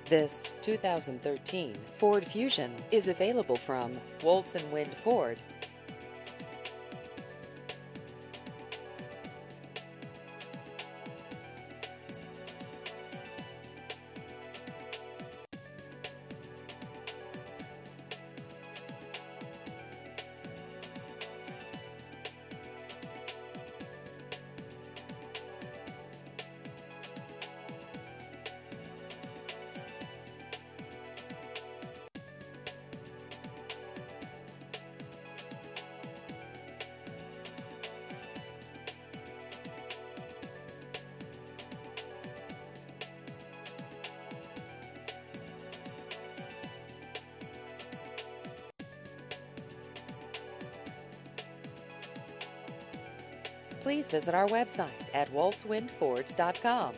This 2013 Ford Fusion is available from Woltz and Wind Ford. Please visit our website at woltzwindford.com.